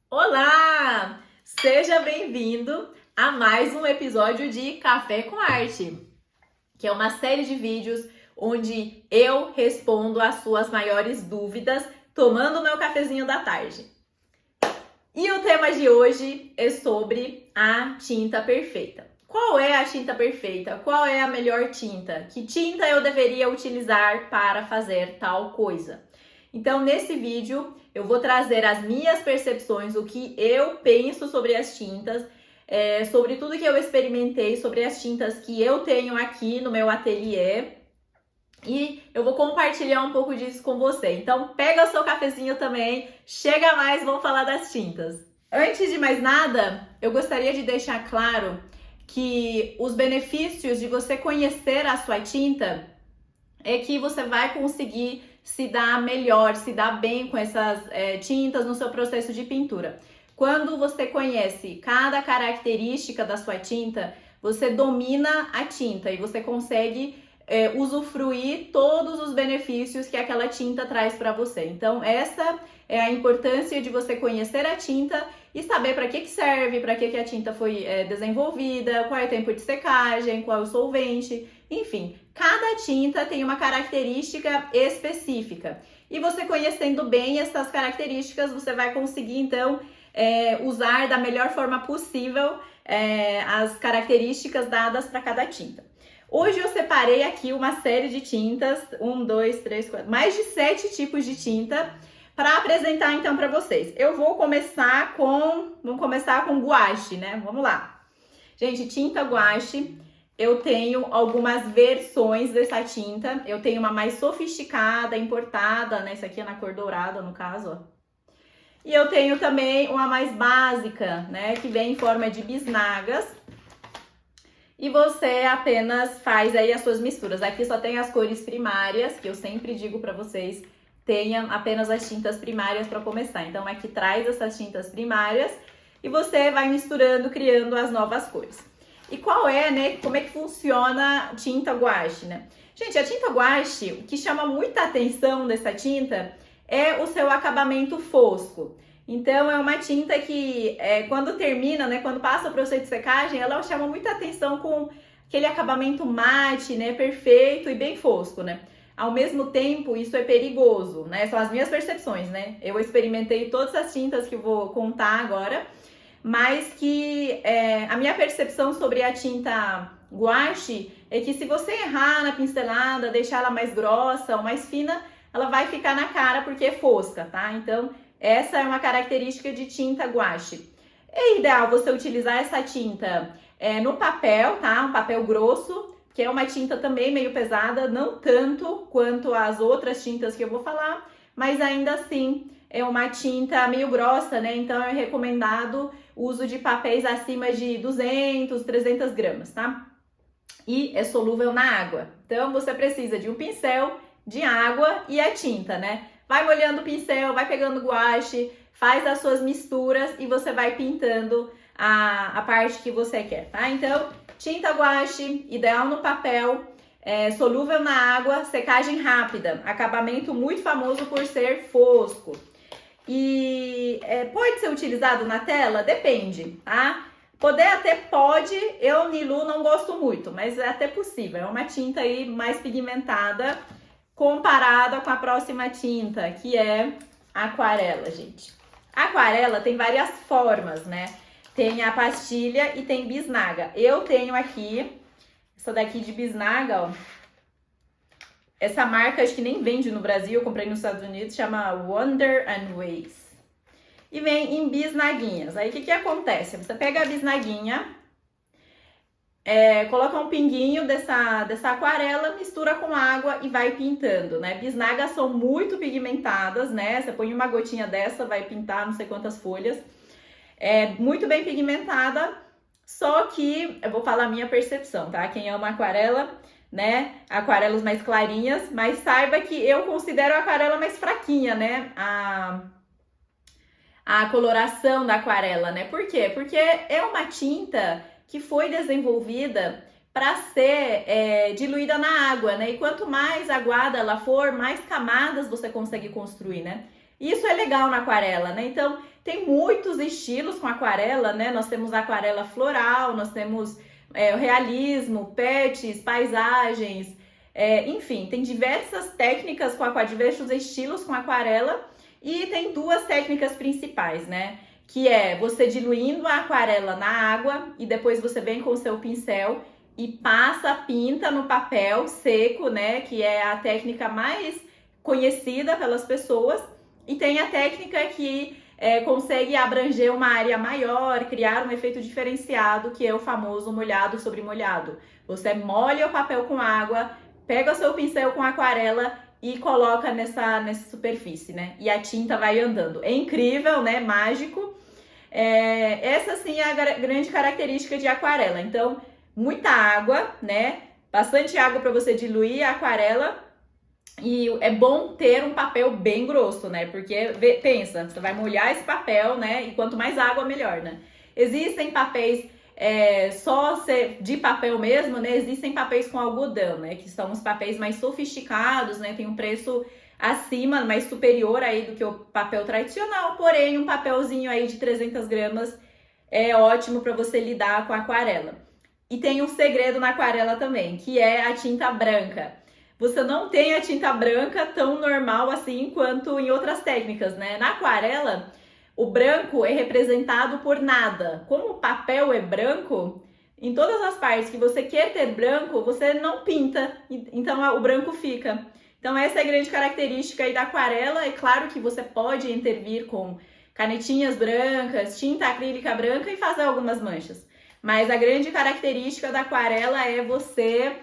Olá! Seja bem-vindo a mais um episódio de Café com Arte, que é uma série de vídeos onde eu respondo às suas maiores dúvidas tomando meu cafezinho da tarde. E o tema de hoje é sobre a tinta perfeita. Qual é a tinta perfeita? Qual é a melhor tinta? Que tinta eu deveria utilizar para fazer tal coisa? Então, nesse vídeo, eu vou trazer as minhas percepções, o que eu penso sobre as tintas, sobre tudo que eu experimentei, sobre as tintas que eu tenho aqui no meu ateliê. E eu vou compartilhar um pouco disso com você. Então, pega o seu cafezinho também, chega mais, vamos falar das tintas. Antes de mais nada, eu gostaria de deixar claro que os benefícios de você conhecer a sua tinta é que você vai conseguir se dar melhor, se dar bem com essas tintas no seu processo de pintura. Quando você conhece cada característica da sua tinta, você domina a tinta e você consegue usufruir todos os benefícios que aquela tinta traz para você. Então, essa é a importância de você conhecer a tinta e saber para que serve, para que a tinta foi desenvolvida, qual é o tempo de secagem, qual é o solvente, enfim, cada tinta tem uma característica específica. E você conhecendo bem essas características, você vai conseguir então usar da melhor forma possível as características dadas para cada tinta. Hoje eu separei aqui uma série de tintas, 1, 2, 3, 4, mais de 7 tipos de tinta para apresentar então para vocês. Vamos começar com guache, né? Vamos lá. Gente, tinta guache, eu tenho algumas versões dessa tinta. Eu tenho uma mais sofisticada, importada, né? Essa aqui é na cor dourada, no caso, ó. E eu tenho também uma mais básica, né? Que vem em forma de bisnagas. E você apenas faz aí as suas misturas. Aqui só tem as cores primárias, que eu sempre digo para vocês, tenha apenas as tintas primárias para começar. Então aqui traz essas tintas primárias e você vai misturando, criando as novas cores. E qual é, né? Como é que funciona a tinta guache, né? Gente, a tinta guache, o que chama muita atenção dessa tinta é o seu acabamento fosco. Então, é uma tinta que, quando termina, né, quando passa o processo de secagem, ela chama muita atenção com aquele acabamento mate, né, perfeito e bem fosco, né? Ao mesmo tempo, isso é perigoso, né? São as minhas percepções, né? Eu experimentei todas as tintas que eu vou contar agora, mas que a minha percepção sobre a tinta guache é que se você errar na pincelada, deixar ela mais grossa ou mais fina, ela vai ficar na cara porque é fosca, tá? Então, essa é uma característica de tinta guache. É ideal você utilizar essa tinta no papel, tá? Um papel grosso, que é uma tinta também meio pesada, não tanto quanto as outras tintas que eu vou falar, mas ainda assim é uma tinta meio grossa, né? Então é recomendado o uso de papéis acima de 200, 300 gramas, tá? E é solúvel na água. Então você precisa de um pincel, de água e a tinta, né? Vai molhando o pincel, vai pegando guache, faz as suas misturas e você vai pintando a parte que você quer, tá? Então, tinta guache, ideal no papel, solúvel na água, secagem rápida, acabamento muito famoso por ser fosco. E pode ser utilizado na tela? Depende, tá? Poder até pode, eu Nilu não gosto muito, mas é até possível. É uma tinta aí mais pigmentada comparada com a próxima tinta, que é aquarela, gente. Aquarela tem várias formas, né? Tem a pastilha e tem bisnaga. Eu tenho aqui, essa daqui de bisnaga, ó. Essa marca acho que nem vende no Brasil, eu comprei nos Estados Unidos, chama Wonder and Ways. E vem em bisnaguinhas. Aí o que acontece? Você pega a bisnaguinha, coloca um pinguinho dessa aquarela, mistura com água e vai pintando, né? Bisnagas são muito pigmentadas, né? Você põe uma gotinha dessa, vai pintar não sei quantas folhas. É muito bem pigmentada, só que eu vou falar a minha percepção, tá? Quem ama aquarela, né? Aquarelas mais clarinhas, mas saiba que eu considero a aquarela mais fraquinha, né? A coloração da aquarela, né? Por quê? Porque é uma tinta que foi desenvolvida para ser diluída na água, né? E quanto mais aguada ela for, mais camadas você consegue construir, né? Isso é legal na aquarela, né? Então, tem muitos estilos com aquarela, né? Nós temos aquarela floral, nós temos o realismo, pets, paisagens, enfim, tem diversas técnicas diversos estilos com aquarela e tem duas técnicas principais, né? Que é você diluindo a aquarela na água e depois você vem com o seu pincel e passa a pinta no papel seco, né? Que é a técnica mais conhecida pelas pessoas. E tem a técnica que consegue abranger uma área maior, criar um efeito diferenciado, que é o famoso molhado sobre molhado. Você molha o papel com água, pega o seu pincel com aquarela e coloca nessa superfície, né? E a tinta vai andando. É incrível, né? Mágico. Essa sim é a grande característica de aquarela. Então, muita água, né? Bastante água para você diluir a aquarela. E é bom ter um papel bem grosso, né? Porque, pensa, você vai molhar esse papel, né? E quanto mais água, melhor, né? Existem papéis de papel mesmo, né? Existem papéis com algodão, né? Que são os papéis mais sofisticados, né? Tem um preço acima, mais superior aí do que o papel tradicional. Porém, um papelzinho aí de 300 gramas é ótimo para você lidar com a aquarela. E tem um segredo na aquarela também, que é a tinta branca. Você não tem a tinta branca tão normal assim quanto em outras técnicas, né? Na aquarela, o branco é representado por nada. Como o papel é branco, em todas as partes que você quer ter branco, você não pinta, então o branco fica. Então essa é a grande característica aí da aquarela. É claro que você pode intervir com canetinhas brancas, tinta acrílica branca e fazer algumas manchas. Mas a grande característica da aquarela é você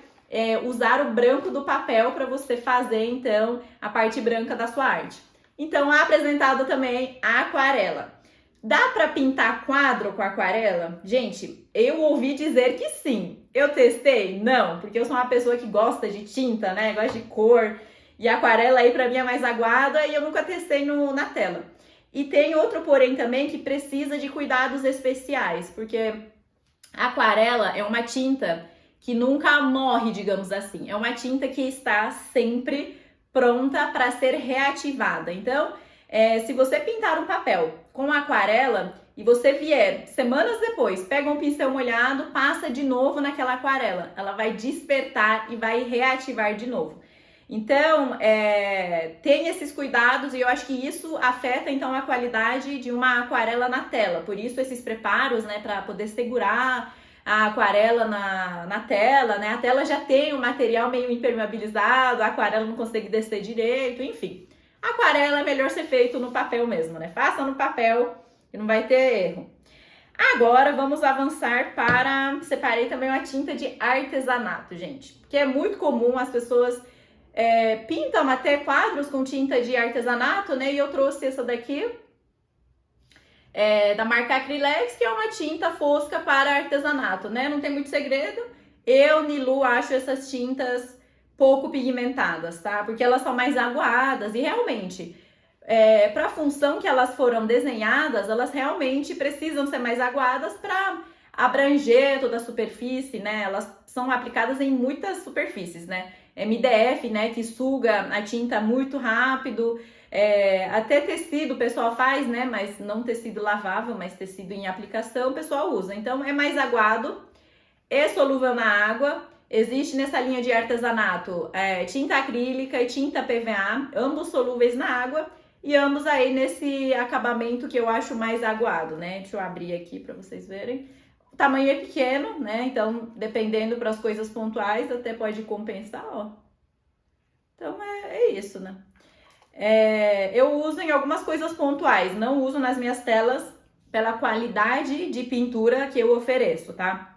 usar o branco do papel para você fazer, então, a parte branca da sua arte. Então, apresentada também a aquarela. Dá para pintar quadro com aquarela? Gente, eu ouvi dizer que sim. Eu testei? Não, porque eu sou uma pessoa que gosta de tinta, né? Gosta de cor. E a aquarela aí para mim é mais aguada e eu nunca testei na tela. E tem outro porém também que precisa de cuidados especiais, porque a aquarela é uma tinta que nunca morre, digamos assim. É uma tinta que está sempre pronta para ser reativada. Então, se você pintar um papel com aquarela e você vier semanas depois, pega um pincel molhado, passa de novo naquela aquarela, ela vai despertar e vai reativar de novo. Então, tem esses cuidados e eu acho que isso afeta então a qualidade de uma aquarela na tela. Por isso esses preparos, né, para poder segurar a aquarela na tela, né? A tela já tem um material meio impermeabilizado, a aquarela não consegue descer direito, enfim. A aquarela é melhor ser feito no papel mesmo, né? Faça no papel que não vai ter erro. Agora vamos avançar para... Separei também uma tinta de artesanato, gente. Porque é muito comum as pessoas pintam até quadros com tinta de artesanato, né? E eu trouxe essa daqui, da marca Acrylex, que é uma tinta fosca para artesanato, né? Não tem muito segredo. Eu, Nilu, acho essas tintas pouco pigmentadas, tá? Porque elas são mais aguadas e realmente, para a função que elas foram desenhadas, elas realmente precisam ser mais aguadas para abranger toda a superfície, né? Elas são aplicadas em muitas superfícies, né? MDF, né? Que suga a tinta muito rápido. Até tecido o pessoal faz, né? Mas não tecido lavável, mas tecido em aplicação o pessoal usa. Então é mais aguado, é solúvel na água. Existe nessa linha de artesanato tinta acrílica e tinta PVA, ambos solúveis na água e ambos aí nesse acabamento que eu acho mais aguado, né? Deixa eu abrir aqui para vocês verem. O tamanho é pequeno, né? Então, dependendo para as coisas pontuais, até pode compensar, ó. Então é isso, né? Eu uso em algumas coisas pontuais, não uso nas minhas telas pela qualidade de pintura que eu ofereço, tá?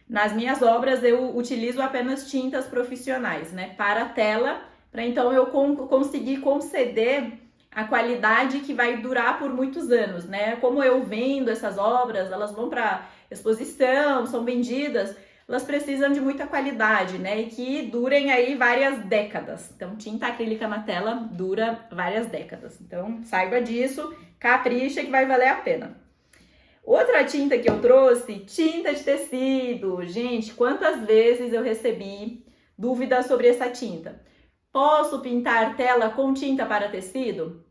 Nas minhas obras eu utilizo apenas tintas profissionais, né? Para a tela, para então eu conseguir conceder a qualidade que vai durar por muitos anos, né? Como eu vendo essas obras, elas vão para exposição, são vendidas, elas precisam de muita qualidade, né? E que durem aí várias décadas. Então, tinta acrílica na tela dura várias décadas. Então, saiba disso, capricha que vai valer a pena. Outra tinta que eu trouxe, tinta de tecido. Gente, quantas vezes eu recebi dúvidas sobre essa tinta? Posso pintar tela com tinta para tecido?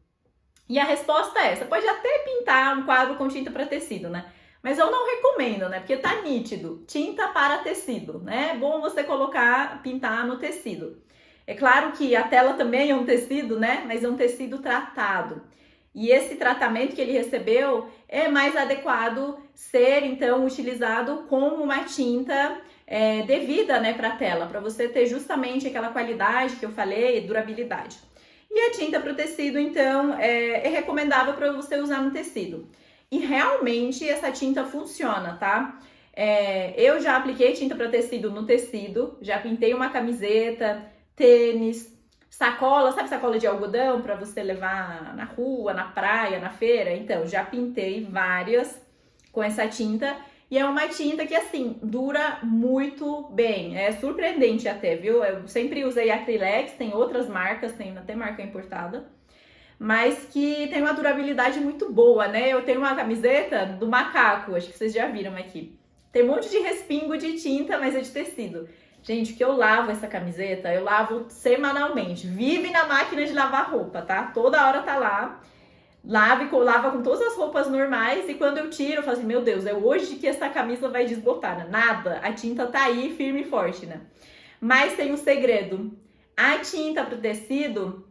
E a resposta é, você pode até pintar um quadro com tinta para tecido, né? Mas eu não recomendo, né? Porque tá nítido, tinta para tecido, né? É bom você colocar, pintar no tecido. É claro que a tela também é um tecido, né? Mas é um tecido tratado. E esse tratamento que ele recebeu é mais adequado ser, então, utilizado como uma tinta devida, né, para a tela, para você ter justamente aquela qualidade que eu falei, durabilidade. E a tinta para o tecido, então, é recomendável para você usar no tecido. E realmente essa tinta funciona, tá? Eu já apliquei tinta para tecido no tecido, já pintei uma camiseta, tênis, sacola, sabe sacola de algodão para você levar na rua, na praia, na feira? Então, já pintei várias com essa tinta. E é uma tinta que, assim, dura muito bem. É surpreendente até, viu? Eu sempre usei Acrylex, tem outras marcas, tem até marca importada, mas que tem uma durabilidade muito boa, né? Eu tenho uma camiseta do macaco, acho que vocês já viram aqui. Tem um monte de respingo de tinta, mas é de tecido. Gente, que eu lavo essa camiseta, eu lavo semanalmente. Vive na máquina de lavar roupa, tá? Toda hora tá lá. Lava com todas as roupas normais e quando eu tiro, eu falo assim, meu Deus, é hoje que essa camisa vai desbotar, né? Nada, a tinta tá aí firme e forte, né? Mas tem um segredo. A tinta pro tecido,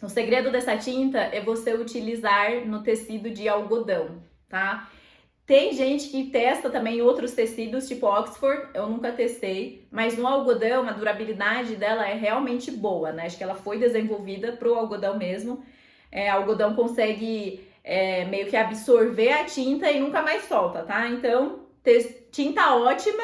o segredo dessa tinta é você utilizar no tecido de algodão, tá? Tem gente que testa também outros tecidos, tipo Oxford, eu nunca testei, mas no algodão a durabilidade dela é realmente boa, né? Acho que ela foi desenvolvida pro algodão mesmo. Algodão consegue meio que absorver a tinta e nunca mais solta, tá? Então, tinta ótima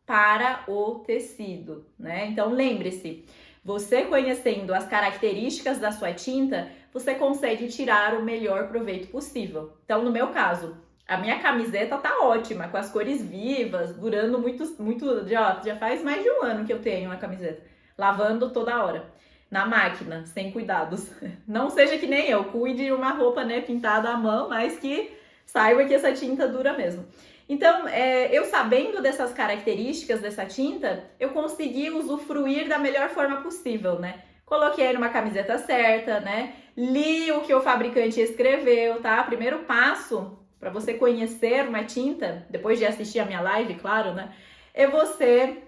para o tecido, né? Então, lembre-se, você conhecendo as características da sua tinta, você consegue tirar o melhor proveito possível. Então, no meu caso, a minha camiseta tá ótima, com as cores vivas, durando muito, já faz mais de um ano que eu tenho uma camiseta, lavando toda hora. Na máquina, sem cuidados. Não seja que nem eu, cuide de uma roupa, né, pintada à mão, mas que saiba que essa tinta dura mesmo. Então, eu sabendo dessas características dessa tinta, eu consegui usufruir da melhor forma possível, né? Coloquei numa camiseta certa, né? Li o que o fabricante escreveu, tá? Primeiro passo para você conhecer uma tinta, depois de assistir a minha live, claro, né? É você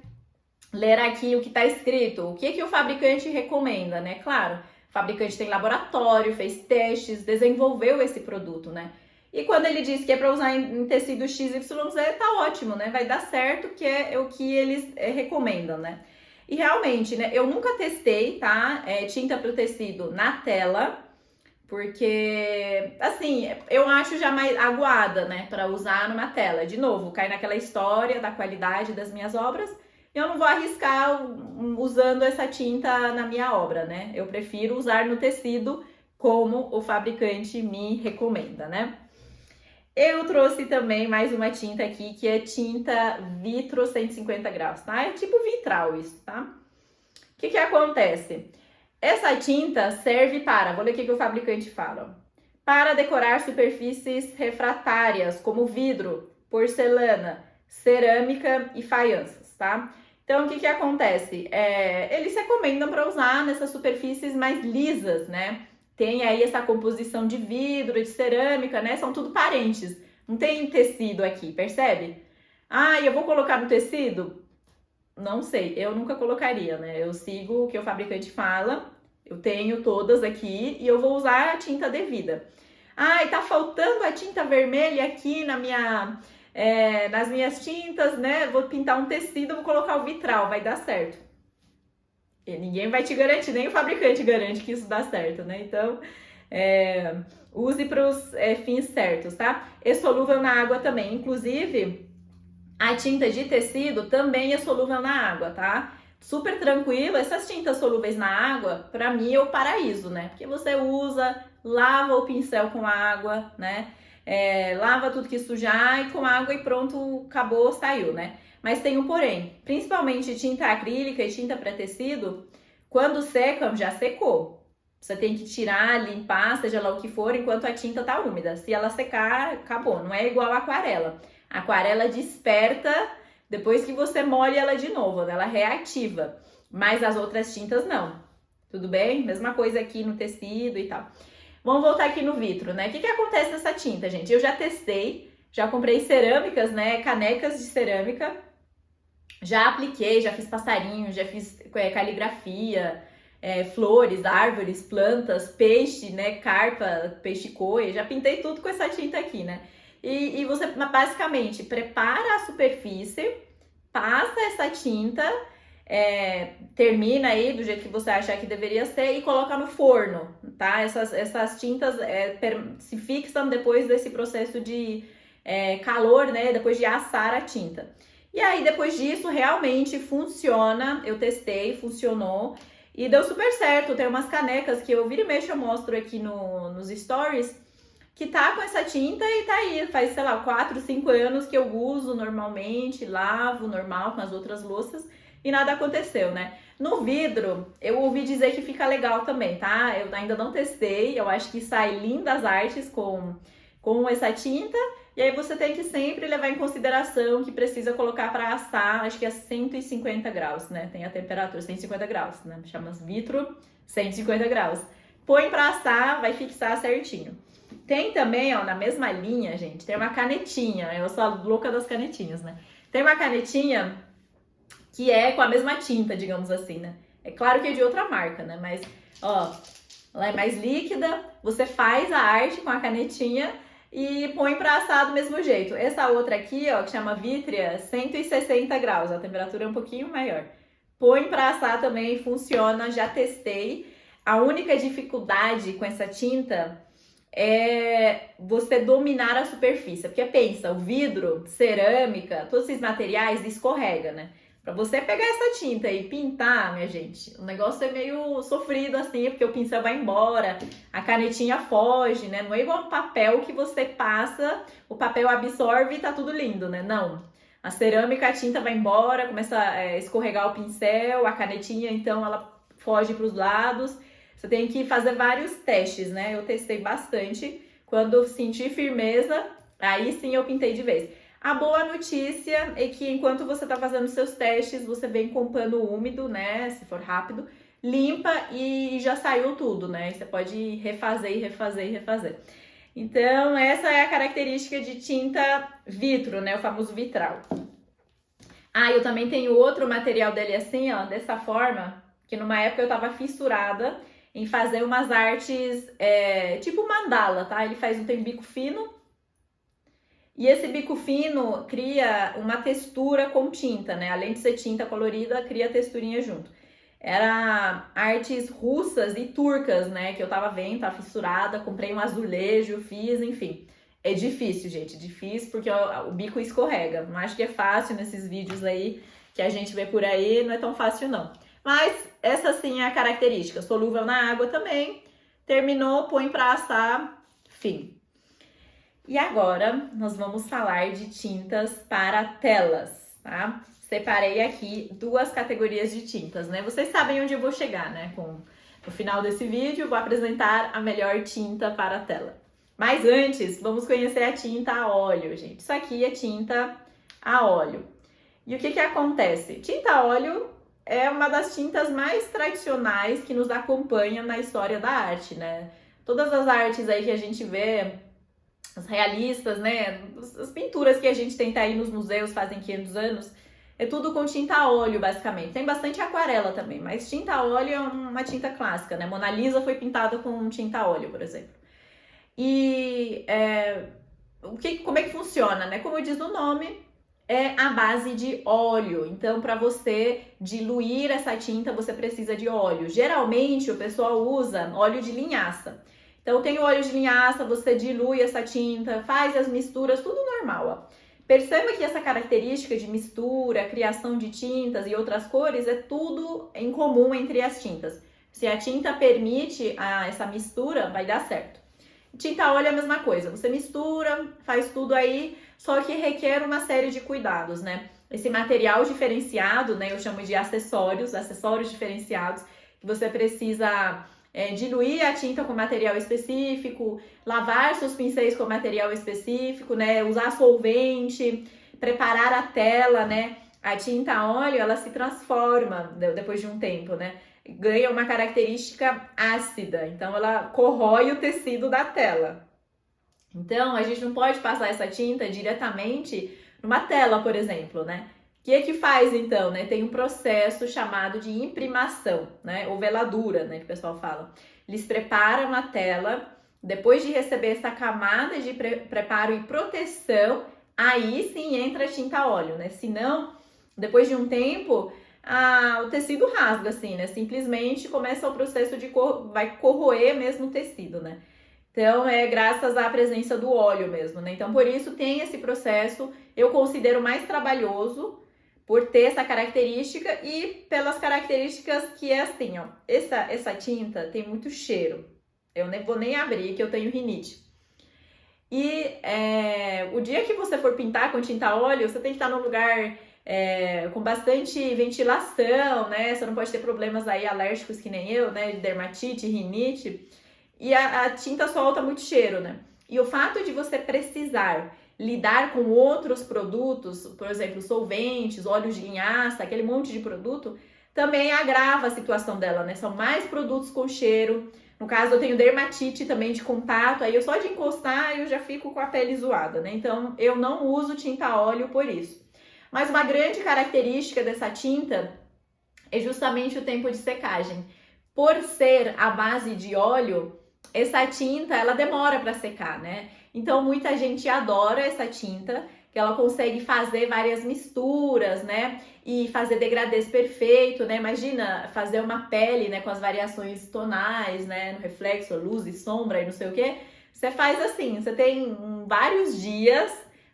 ler aqui o que está escrito, o que o fabricante recomenda, né? Claro, o fabricante tem laboratório, fez testes, desenvolveu esse produto, né? E quando ele diz que é para usar em tecido XYZ, tá ótimo, né? Vai dar certo, que é o que eles recomendam, né? E realmente, né? Eu nunca testei, tá? Tinta para o tecido na tela, porque, assim, eu acho já mais aguada, né? Para usar numa tela. De novo, cai naquela história da qualidade das minhas obras. Eu não vou arriscar usando essa tinta na minha obra, né? Eu prefiro usar no tecido como o fabricante me recomenda, né? Eu trouxe também mais uma tinta aqui, que é tinta Vitro 150 graus, tá? É tipo vitral isso, tá? O que acontece? Essa tinta serve para, vou ler o que o fabricante fala, para decorar superfícies refratárias, como vidro, porcelana, cerâmica e faianças, tá? Então, o que acontece? Eles recomendam para usar nessas superfícies mais lisas, né? Tem aí essa composição de vidro, de cerâmica, né? São tudo parentes. Não tem tecido aqui, percebe? Ah, e eu vou colocar no tecido? Não sei, eu nunca colocaria, né? Eu sigo o que o fabricante fala, eu tenho todas aqui e eu vou usar a tinta devida. Ah, e tá faltando a tinta vermelha aqui nas minhas tintas, né? Vou pintar um tecido, vou colocar o vitral, vai dar certo. E ninguém vai te garantir, nem o fabricante garante que isso dá certo, né? Então, use para os fins certos, tá? É solúvel na água também. Inclusive, a tinta de tecido também é solúvel na água, tá? Super tranquilo. Essas tintas solúveis na água, para mim é o paraíso, né? Porque você usa, lava o pincel com água, né? Lava tudo que sujar e com água e pronto, acabou, saiu, né? Mas tem um porém, principalmente tinta acrílica e tinta para tecido, quando seca, já secou. Você tem que tirar, limpar, seja lá o que for, enquanto a tinta tá úmida. Se ela secar, acabou. Não é igual a aquarela. A aquarela desperta depois que você molha ela de novo, ela reativa. Mas as outras tintas não. Tudo bem? Mesma coisa aqui no tecido e tal. Vamos voltar aqui no vitro, né? O que acontece nessa tinta, gente? Eu já testei, já comprei cerâmicas, né? Canecas de cerâmica. Já apliquei, já fiz passarinho, já fiz caligrafia, flores, árvores, plantas, peixe, né? Carpa, peixe-coia. Já pintei tudo com essa tinta aqui, né? E você basicamente prepara a superfície, passa essa tinta, termina aí do jeito que você achar que deveria ser e coloca no forno, tá? Essas tintas se fixam depois desse processo de calor, né? Depois de assar a tinta. E aí, depois disso, realmente funciona. Eu testei, funcionou e deu super certo. Tem umas canecas que eu vira e mexe eu mostro aqui nos stories, que tá com essa tinta e tá aí. Faz, sei lá, 4, 5 anos que eu uso normalmente, lavo normal com as outras louças e nada aconteceu, né? No vidro, eu ouvi dizer que fica legal também, tá? Eu ainda não testei, eu acho que sai lindas artes com essa tinta. E aí você tem que sempre levar em consideração que precisa colocar para assar, acho que é 150 graus, né? Tem a temperatura 150 graus, né? Chama vitro 150 graus. Põe para assar, vai fixar certinho. Tem também, ó, na mesma linha, gente, tem uma canetinha. Eu sou a louca das canetinhas, né? Tem uma canetinha que é com a mesma tinta, digamos assim, né? É claro que é de outra marca, né? Mas, ó, ela é mais líquida, você faz a arte com a canetinha e põe para assar do mesmo jeito. Essa outra aqui, ó, que chama Vitria, 160 graus, a temperatura é um pouquinho maior. Põe para assar também, funciona, já testei. A única dificuldade com essa tinta é você dominar a superfície. Porque pensa, o vidro, cerâmica, todos esses materiais escorrega, né? Pra você pegar essa tinta e pintar, minha gente, o negócio é meio sofrido assim, porque o pincel vai embora, a canetinha foge, né? Não é igual um papel que você passa, o papel absorve e tá tudo lindo, né? Não. A cerâmica, a tinta vai embora, começa a escorregar o pincel, a canetinha, então, ela foge para os lados. Você tem que fazer vários testes, né? Eu testei bastante. Quando senti firmeza, aí sim eu pintei de vez. A boa notícia é que enquanto você tá fazendo seus testes, você vem com pano úmido, né? Se for rápido, limpa e já saiu tudo, né? Você pode refazer e refazer e refazer. Então, essa é a característica de tinta vitro, né? O famoso vitral. Ah, eu também tenho outro material dele assim, ó, dessa forma, que numa época eu tava fissurada em fazer umas artes tipo mandala, tá? Ele tem um bico fino. E esse bico fino cria uma textura com tinta, né? Além de ser tinta colorida, cria texturinha junto. Era artes russas e turcas, né? Que eu tava vendo, tava fissurada, comprei um azulejo, fiz, enfim. É difícil, gente, difícil porque o bico escorrega. Não acho que é fácil nesses vídeos aí que a gente vê por aí, não é tão fácil não. Mas essa sim é a característica, solúvel na água também. Terminou, põe pra assar, fim. E agora nós vamos falar de tintas para telas, tá? Separei aqui 2 categorias de tintas, né? Vocês sabem onde eu vou chegar, né? No final desse vídeo, vou apresentar a melhor tinta para a tela. Mas antes, vamos conhecer a tinta a óleo, gente. Isso aqui é tinta a óleo. E o que acontece? Tinta a óleo é uma das tintas mais tradicionais que nos acompanha na história da arte, né? Todas as artes aí que a gente vê, as realistas, né? As pinturas que a gente tem aí nos museus fazem 500 anos, é tudo com tinta a óleo, basicamente. Tem bastante aquarela também, mas tinta a óleo é uma tinta clássica, né? Mona Lisa foi pintada com tinta a óleo, por exemplo. E como é que funciona, né? Como diz o nome, é a base de óleo. Então, para você diluir essa tinta, você precisa de óleo. Geralmente, o pessoal usa óleo de linhaça. Então, tem o óleo de linhaça, você dilui essa tinta, faz as misturas, tudo normal, ó. Perceba que essa característica de mistura, criação de tintas e outras cores é tudo em comum entre as tintas. Se a tinta permite essa mistura, vai dar certo. Tinta a óleo é a mesma coisa, você mistura, faz tudo aí, só que requer uma série de cuidados, né? Esse material diferenciado, né, eu chamo de acessórios diferenciados, que você precisa diluir a tinta com material específico, lavar seus pincéis com material específico, né? Usar solvente, preparar a tela, né? A tinta a óleo, ela se transforma depois de um tempo, né? ganha uma característica ácida, então ela corrói o tecido da tela. Então, a gente não pode passar essa tinta diretamente numa tela, por exemplo, né? O que é que faz, então, né? Tem um processo chamado de imprimação, né? Ou veladura, né? Que o pessoal fala. Eles preparam a tela, depois de receber essa camada de preparo e proteção, aí sim entra a tinta óleo, né? Senão, depois de um tempo, o tecido rasga, assim, né? Simplesmente começa o processo de vai corroer mesmo o tecido, né? Então, é graças à presença do óleo mesmo, né? Então, por isso tem esse processo, eu considero mais trabalhoso por ter essa característica e pelas características que é assim, ó. Essa tinta tem muito cheiro. Eu nem vou nem abrir, que eu tenho rinite. E o dia que você for pintar com tinta óleo, você tem que estar num lugar com bastante ventilação, né? Você não pode ter problemas aí alérgicos que nem eu, né? De dermatite, rinite. E a tinta solta muito cheiro, né? E o fato de você precisar lidar com outros produtos, por exemplo, solventes, óleos de linhaça, aquele monte de produto, também agrava a situação dela, né? São mais produtos com cheiro. No caso, eu tenho dermatite também de contato, aí eu só de encostar eu já fico com a pele zoada, né? Então, eu não uso tinta óleo por isso. Mas uma grande característica dessa tinta é justamente o tempo de secagem. Por ser a base de óleo, essa tinta, ela demora para secar, né? Então, muita gente adora essa tinta, que ela consegue fazer várias misturas, né? E fazer degradês perfeito, né? Imagina fazer uma pele, né? Com as variações tonais, né? No reflexo, luz e sombra e não sei o quê. Você faz assim, você tem vários dias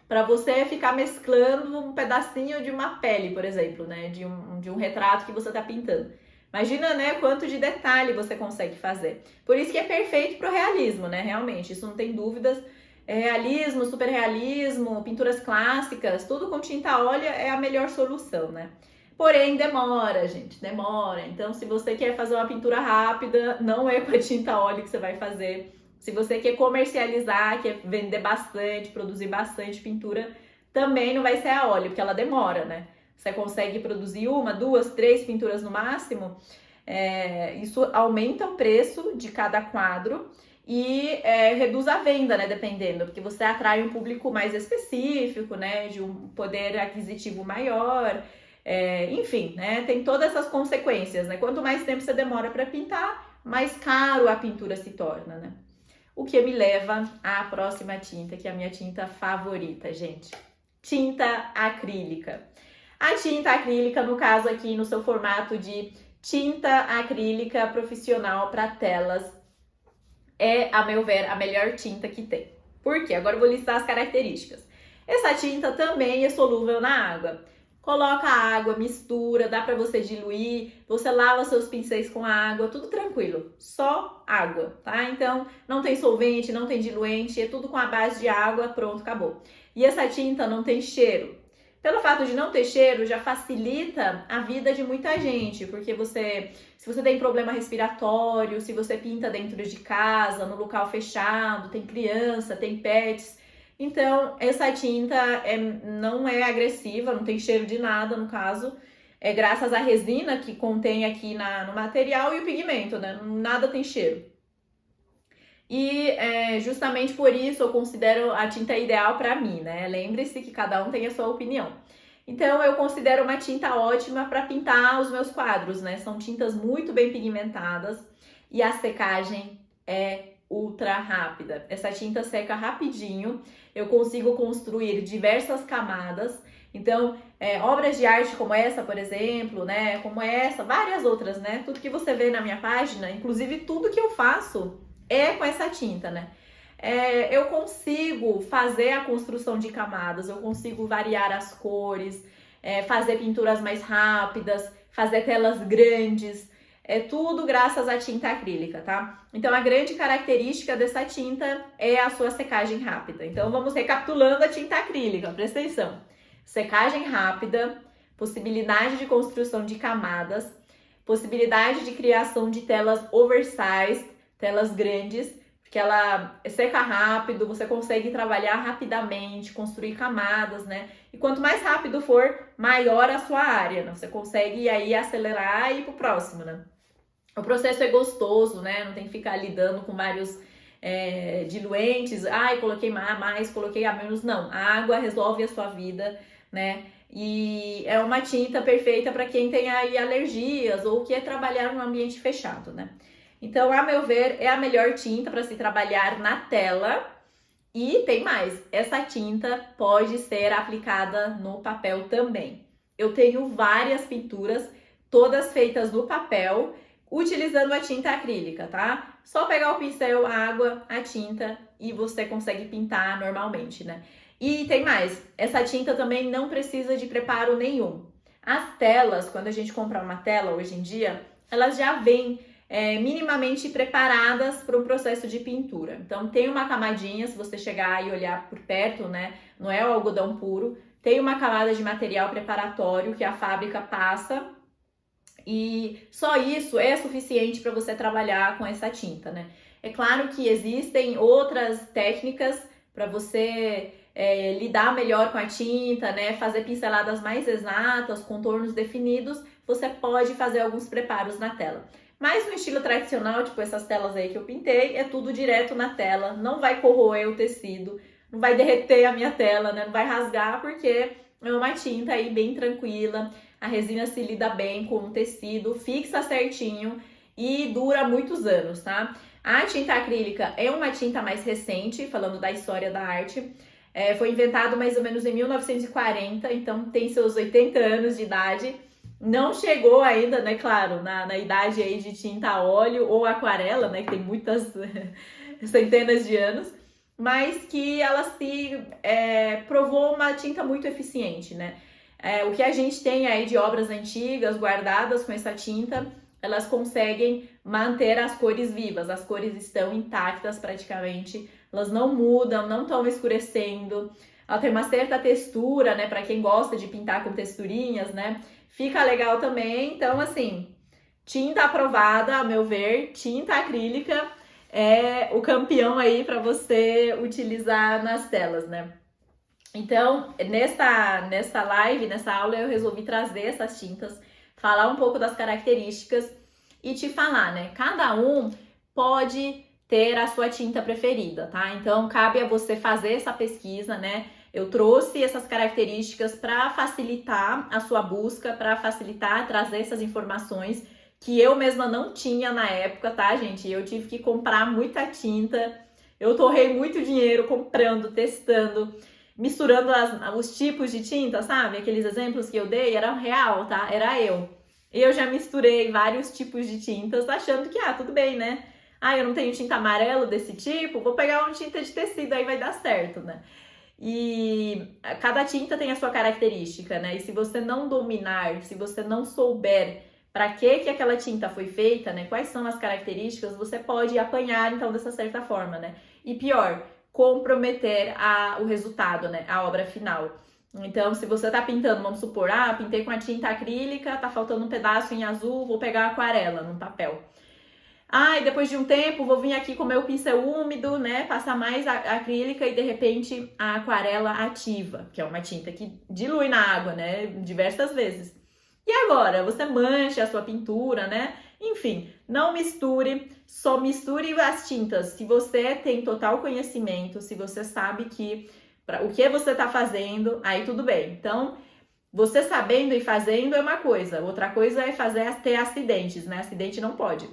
para você ficar mesclando um pedacinho de uma pele, por exemplo, né? De um retrato que você tá pintando. Imagina, né, quanto de detalhe você consegue fazer. Por isso que é perfeito para o realismo, né? Realmente, isso não tem dúvidas. Realismo, super realismo, pinturas clássicas, tudo com tinta óleo é a melhor solução, né? Porém, demora, gente, demora. Então, se você quer fazer uma pintura rápida, não é com a tinta óleo que você vai fazer. Se você quer comercializar, quer vender bastante, produzir bastante pintura, também não vai ser a óleo, porque ela demora, né? Você consegue produzir 1, 2, 3 pinturas no máximo, isso aumenta o preço de cada quadro e reduz a venda, né, dependendo, porque você atrai um público mais específico, né, de um poder aquisitivo maior, enfim, né, tem todas essas consequências, né, quanto mais tempo você demora para pintar, mais caro a pintura se torna, né. O que me leva à próxima tinta, que é a minha tinta favorita, gente, tinta acrílica. A tinta acrílica, no caso aqui no seu formato de tinta acrílica profissional para telas, é, a meu ver, a melhor tinta que tem. Por quê? Agora eu vou listar as características. Essa tinta também é solúvel na água. Coloca a água, mistura, dá para você diluir, você lava seus pincéis com a água, tudo tranquilo, só água, tá? Então, não tem solvente, não tem diluente, é tudo com a base de água, pronto, acabou. E essa tinta não tem cheiro. Pelo fato de não ter cheiro, já facilita a vida de muita gente, porque se você tem problema respiratório, se você pinta dentro de casa, no local fechado, tem criança, tem pets, então essa tinta não é agressiva, não tem cheiro de nada no caso, é graças à resina que contém aqui no material e o pigmento, né? Nada tem cheiro. E justamente por isso eu considero a tinta ideal para mim, né? Lembre-se que cada um tem a sua opinião. Então eu considero uma tinta ótima para pintar os meus quadros, né? São tintas muito bem pigmentadas e a secagem é ultra rápida. Essa tinta seca rapidinho, eu consigo construir diversas camadas. Então, obras de arte como essa, por exemplo, né? Como essa, várias outras, né? Tudo que você vê na minha página, inclusive tudo que eu faço com essa tinta, né? Eu consigo fazer a construção de camadas, eu consigo variar as cores, fazer pinturas mais rápidas, fazer telas grandes, tudo graças à tinta acrílica, tá? Então, a grande característica dessa tinta é a sua secagem rápida. Então, vamos recapitulando a tinta acrílica, presta atenção. Secagem rápida, possibilidade de construção de camadas, possibilidade de criação de telas oversized, telas grandes, porque ela seca rápido, você consegue trabalhar rapidamente, construir camadas, né? E quanto mais rápido for, maior a sua área, né? Você consegue aí acelerar e ir pro próximo, né? O processo é gostoso, né? Não tem que ficar lidando com vários diluentes. Ai, coloquei a mais, coloquei a menos. Não, a água resolve a sua vida, né? E é uma tinta perfeita para quem tem aí alergias ou quer trabalhar num ambiente fechado, né? Então, a meu ver, é a melhor tinta para se trabalhar na tela. E tem mais, essa tinta pode ser aplicada no papel também. Eu tenho várias pinturas, todas feitas no papel, utilizando a tinta acrílica, tá? Só pegar o pincel, a água, a tinta e você consegue pintar normalmente, né? E tem mais, essa tinta também não precisa de preparo nenhum. As telas, quando a gente compra uma tela hoje em dia, elas já vêm minimamente preparadas para o processo de pintura. Então tem uma camadinha, se você chegar e olhar por perto, né? Não é o algodão puro, tem uma camada de material preparatório que a fábrica passa e só isso é suficiente para você trabalhar com essa tinta, né? É claro que existem outras técnicas para você lidar melhor com a tinta, né? Fazer pinceladas mais exatas, contornos definidos, você pode fazer alguns preparos na tela. Mas no estilo tradicional, tipo essas telas aí que eu pintei, é tudo direto na tela, não vai corroer o tecido, não vai derreter a minha tela, né? Não vai rasgar, porque é uma tinta aí bem tranquila, a resina se lida bem com o tecido, fixa certinho e dura muitos anos, tá? A tinta acrílica é uma tinta mais recente, falando da história da arte, foi inventado mais ou menos em 1940, então tem seus 80 anos de idade. Não chegou ainda, né, claro, na idade aí de tinta a óleo ou aquarela, né, que tem muitas centenas de anos, mas que ela se provou uma tinta muito eficiente, né? O que a gente tem aí de obras antigas guardadas com essa tinta, elas conseguem manter as cores vivas, as cores estão intactas praticamente, elas não mudam, não estão escurecendo, ela tem uma certa textura, né, para quem gosta de pintar com texturinhas, né? Fica legal também, então assim, tinta aprovada, a meu ver, tinta acrílica é o campeão aí para você utilizar nas telas, né? Então, nessa live, nessa aula, eu resolvi trazer essas tintas, falar um pouco das características e te falar, né? Cada um pode ter a sua tinta preferida, tá? Então, cabe a você fazer essa pesquisa, né? Eu trouxe essas características para facilitar a sua busca, para facilitar trazer essas informações que eu mesma não tinha na época, tá, gente? Eu tive que comprar muita tinta, eu torrei muito dinheiro comprando, testando, misturando os tipos de tinta, sabe? Aqueles exemplos que eu dei era real, tá? Era eu. Eu já misturei vários tipos de tintas, achando que, tudo bem, né? Eu não tenho tinta amarelo desse tipo, vou pegar uma tinta de tecido, aí vai dar certo, né? E cada tinta tem a sua característica, né? E se você não dominar, se você não souber para que aquela tinta foi feita, né? Quais são as características, você pode apanhar, então, dessa certa forma, né? E pior, comprometer o resultado, né? A obra final. Então, se você tá pintando, vamos supor, pintei com a tinta acrílica, tá faltando um pedaço em azul, vou pegar a aquarela no papel. E depois de um tempo vou vir aqui com o meu pincel úmido, né? Passar mais a acrílica e de repente a aquarela ativa, que é uma tinta que dilui na água, né? Diversas vezes. E agora? Você mancha a sua pintura, né? Enfim, não misture, só misture as tintas. Se você tem total conhecimento, se você sabe que o que você está fazendo, aí tudo bem. Então, você sabendo e fazendo é uma coisa, outra coisa é ter acidentes, né? Acidente não pode.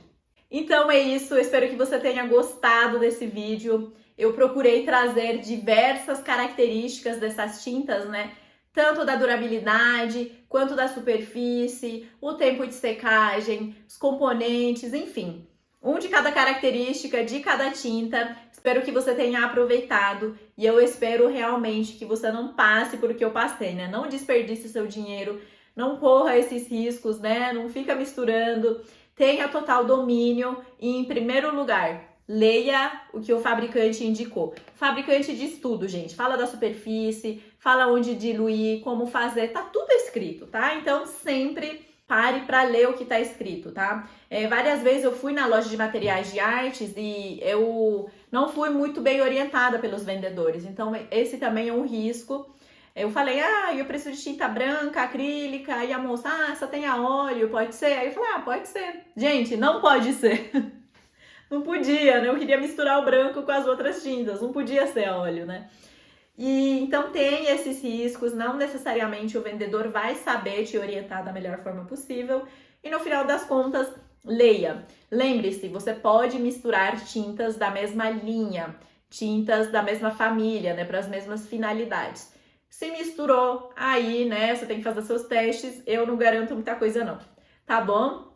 Então é isso, eu espero que você tenha gostado desse vídeo. Eu procurei trazer diversas características dessas tintas, né? Tanto da durabilidade, quanto da superfície, o tempo de secagem, os componentes, enfim. Um de cada característica, de cada tinta. Espero que você tenha aproveitado e eu espero realmente que você não passe por o que eu passei, né? Não desperdice seu dinheiro, não corra esses riscos, né? Não fica misturando. Tenha total domínio e, em primeiro lugar, leia o que o fabricante indicou. O fabricante diz tudo, gente. Fala da superfície, fala onde diluir, como fazer, tá tudo escrito, tá? Então, sempre pare para ler o que tá escrito, tá? Várias vezes eu fui na loja de materiais de artes e eu não fui muito bem orientada pelos vendedores. Então, esse também é um risco. Eu falei, eu preciso de tinta branca, acrílica, e a moça, só tem a óleo, pode ser? Aí eu falei, pode ser. Gente, não pode ser. Não podia, né? Eu queria misturar o branco com as outras tintas, não podia ser a óleo, né? E então tem esses riscos, não necessariamente o vendedor vai saber te orientar da melhor forma possível. E no final das contas, leia. Lembre-se, você pode misturar tintas da mesma linha, tintas da mesma família, né, para as mesmas finalidades. Se misturou, aí, né, você tem que fazer seus testes, eu não garanto muita coisa não, tá bom?